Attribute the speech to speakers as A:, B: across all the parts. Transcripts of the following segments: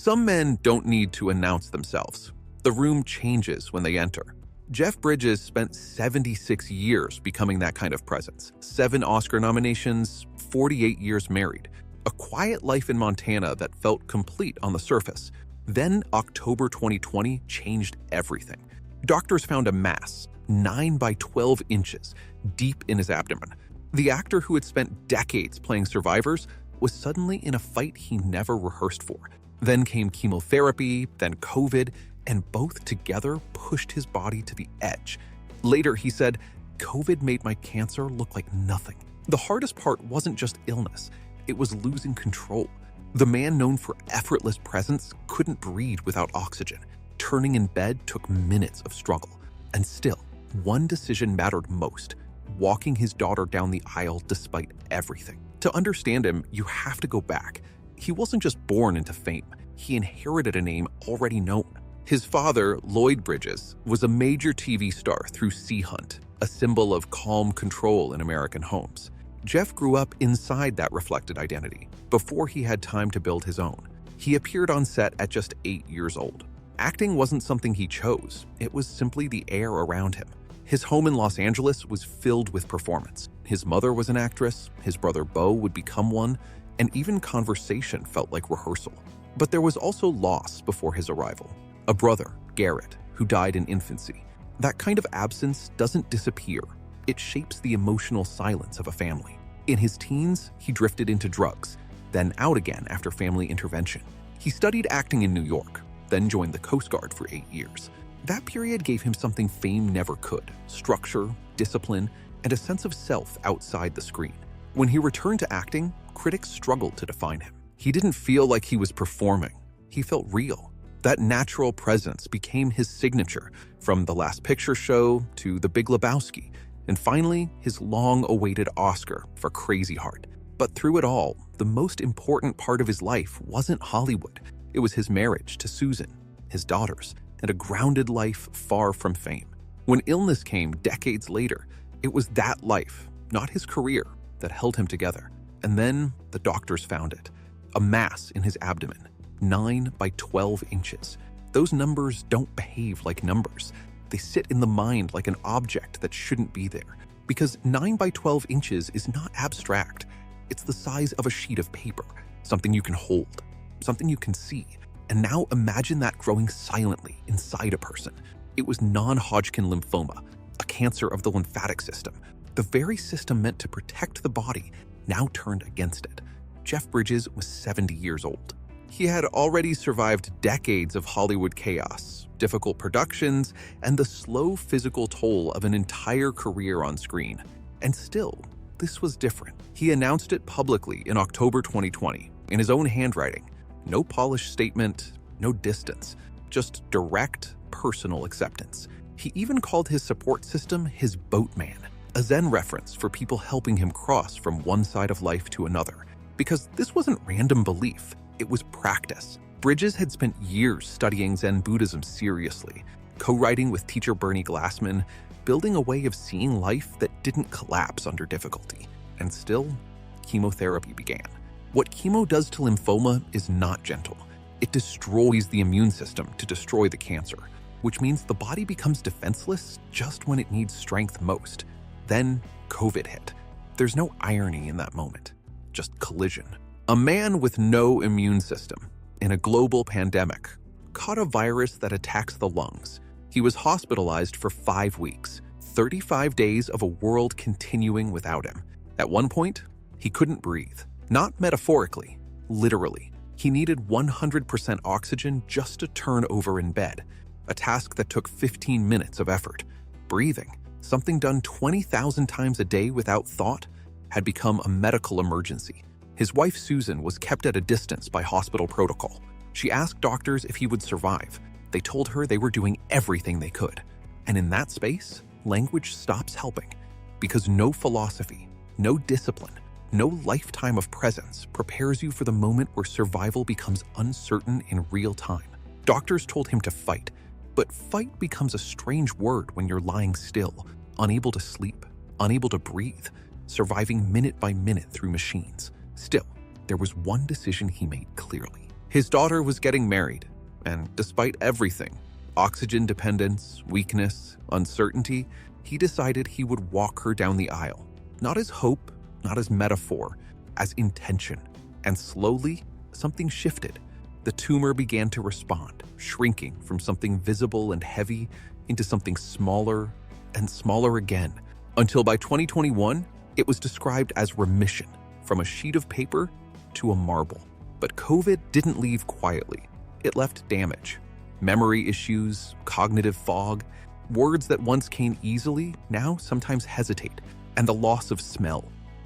A: Some men don't need to announce themselves. The room changes when they enter. Jeff Bridges spent 76 years becoming that kind of presence. 7 Oscar nominations, 48 years married. A quiet life in Montana that felt complete on the surface. Then October 2020 changed everything. Doctors found a mass, 9 by 12 inches, deep in his abdomen. The actor who had spent decades playing survivors was suddenly in a fight he never rehearsed for. Then came chemotherapy, then COVID, and both together pushed his body to the edge. Later, he said, "COVID made my cancer look like nothing." The hardest part wasn't just illness, it was losing control. The man known for effortless presence couldn't breathe without oxygen. Turning in bed took minutes of struggle. And still, one decision mattered most: walking his daughter down the aisle despite everything. To understand him, you have to go back. He wasn't just born into fame, he inherited a name already known. His father, Lloyd Bridges, was a major TV star through Sea Hunt, a symbol of calm control in American homes. Jeff grew up inside that reflected identity, before he had time to build his own. He appeared on set at just 8 years old. Acting wasn't something he chose, it was simply the air around him. His home in Los Angeles was filled with performance. His mother was an actress, his brother Beau would become one, and even conversation felt like rehearsal. But there was also loss before his arrival. A brother, Garrett, who died in infancy. That kind of absence doesn't disappear. It shapes the emotional silence of a family. In his teens, he drifted into drugs, then out again after family intervention. He studied acting in New York, then joined the Coast Guard for 8 years. That period gave him something fame never could: structure, discipline, and a sense of self outside the screen. When he returned to acting, critics struggled to define him. He didn't feel like he was performing. He felt real. That natural presence became his signature, from The Last Picture Show to The Big Lebowski, and finally, his long-awaited Oscar for Crazy Heart. But through it all, the most important part of his life wasn't Hollywood. It was his marriage to Susan, his daughters, and a grounded life far from fame. When illness came decades later, it was that life, not his career, that held him together. And then the doctors found it. A mass in his abdomen, 9 by 12 inches. Those numbers don't behave like numbers. They sit in the mind like an object that shouldn't be there. Because 9 by 12 inches is not abstract. It's the size of a sheet of paper, something you can hold, something you can see. And now imagine that growing silently inside a person. It was non-Hodgkin lymphoma, a cancer of the lymphatic system. The very system meant to protect the body now turned against it. Jeff Bridges was 70 years old. He had already survived decades of Hollywood chaos, difficult productions, and the slow physical toll of an entire career on screen. And still, this was different. He announced it publicly in October 2020, in his own handwriting. No polished statement, no distance, just direct, personal acceptance. He even called his support system his boatman, a Zen reference for people helping him cross from one side of life to another. Because this wasn't random belief, it was practice. Bridges had spent years studying Zen Buddhism seriously, co-writing with teacher Bernie Glassman, building a way of seeing life that didn't collapse under difficulty. And still, chemotherapy began. What chemo does to lymphoma is not gentle. It destroys the immune system to destroy the cancer, which means the body becomes defenseless just when it needs strength most. Then COVID hit. There's no irony in that moment, just collision. A man with no immune system, in a global pandemic, caught a virus that attacks the lungs. He was hospitalized for 5 weeks, 35 days of a world continuing without him. At one point, he couldn't breathe. Not metaphorically, literally. He needed 100% oxygen just to turn over in bed, a task that took 15 minutes of effort. Breathing, something done 20,000 times a day without thought, had become a medical emergency. His wife Susan was kept at a distance by hospital protocol. She asked doctors if he would survive. They told her they were doing everything they could. And in that space, language stops helping. Because no philosophy, no discipline, no lifetime of presence prepares you for the moment where survival becomes uncertain in real time. Doctors told him to fight, but fight becomes a strange word when you're lying still, unable to sleep, unable to breathe, surviving minute by minute through machines. Still, there was one decision he made clearly. His daughter was getting married, and despite everything, oxygen dependence, weakness, uncertainty, he decided he would walk her down the aisle. Not as hope, not as metaphor, as intention. And slowly, something shifted. The tumor began to respond, shrinking from something visible and heavy into something smaller and smaller again, until by 2021, it was described as remission, from a sheet of paper to a marble. But COVID didn't leave quietly. It left damage. Memory issues, cognitive fog, words that once came easily now sometimes hesitate, and the loss of smell.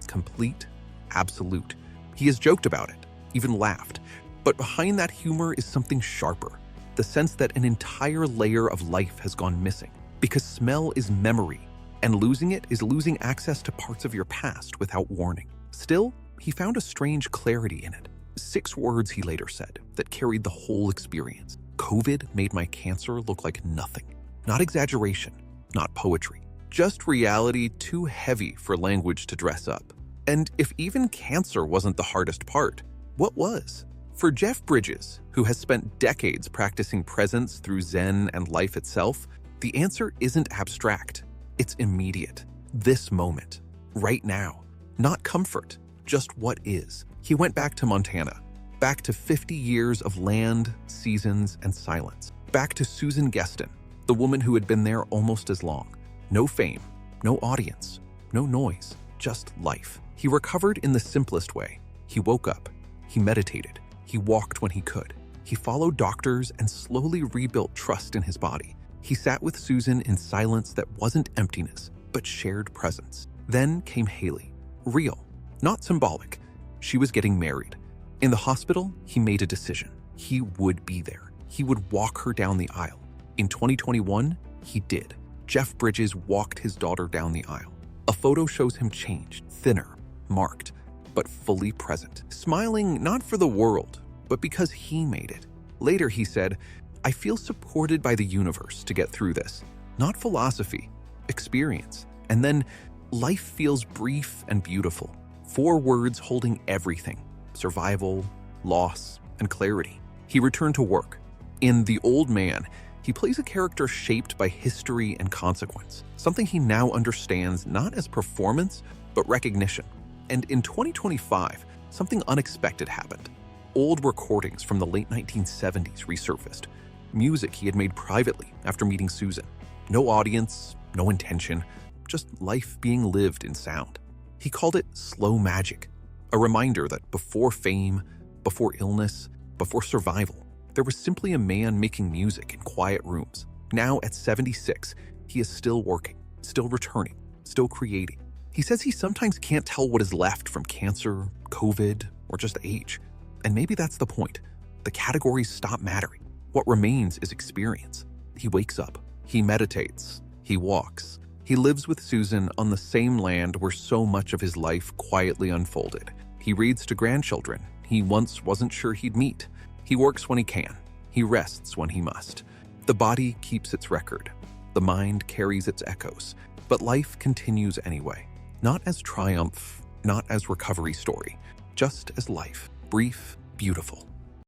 A: Complete, absolute. He has joked about it, even laughed. But behind that humor is something sharper, the sense that an entire layer of life has gone missing. Because smell is memory, and losing it is losing access to parts of your past without warning. Still, he found a strange clarity in it. 6 words, he later said, that carried the whole experience. COVID made my cancer look like nothing. Not exaggeration, not poetry. Just reality too heavy for language to dress up. And if even cancer wasn't the hardest part, what was? For Jeff Bridges, who has spent decades practicing presence through Zen and life itself, the answer isn't abstract. It's immediate. This moment. Right now. Not comfort, just what is. He went back to Montana. Back to 50 years of land, seasons, and silence. Back to Susan Geston, the woman who had been there almost as long. No fame, no audience, no noise, just life. He recovered in the simplest way. He woke up. He meditated. He walked when he could. He followed doctors and slowly rebuilt trust in his body. He sat with Susan in silence that wasn't emptiness, but shared presence. Then came Haley. Real, not symbolic. She was getting married. In the hospital, he made a decision. He would be there. He would walk her down the aisle. In 2021, he did. Jeff Bridges walked his daughter down the aisle. A photo shows him changed, thinner, marked, but fully present. Smiling not for the world, but because he made it. Later, he said, "I feel supported by the universe to get through this. Not philosophy, experience." And then, life feels brief and beautiful. 4 words holding everything: survival, loss, and clarity. He returned to work. In The Old Man, he plays a character shaped by history and consequence, something he now understands not as performance, but recognition. And in 2025, something unexpected happened. Old recordings from the late 1970s resurfaced. Music he had made privately after meeting Susan. No audience, no intention, just life being lived in sound. He called it slow magic, a reminder that before fame, before illness, before survival, there was simply a man making music in quiet rooms. Now at 76, he is still working, still returning, still creating. He says he sometimes can't tell what is left from cancer, COVID, or just age. And maybe that's the point. The categories stop mattering. What remains is experience. He wakes up, he meditates, he walks. He lives with Susan on the same land where so much of his life quietly unfolded. He reads to grandchildren he once wasn't sure he'd meet. He works when he can. He rests when he must. The body keeps its record. The mind carries its echoes. But life continues anyway. Not as triumph, not as recovery story, just as life, brief, beautiful,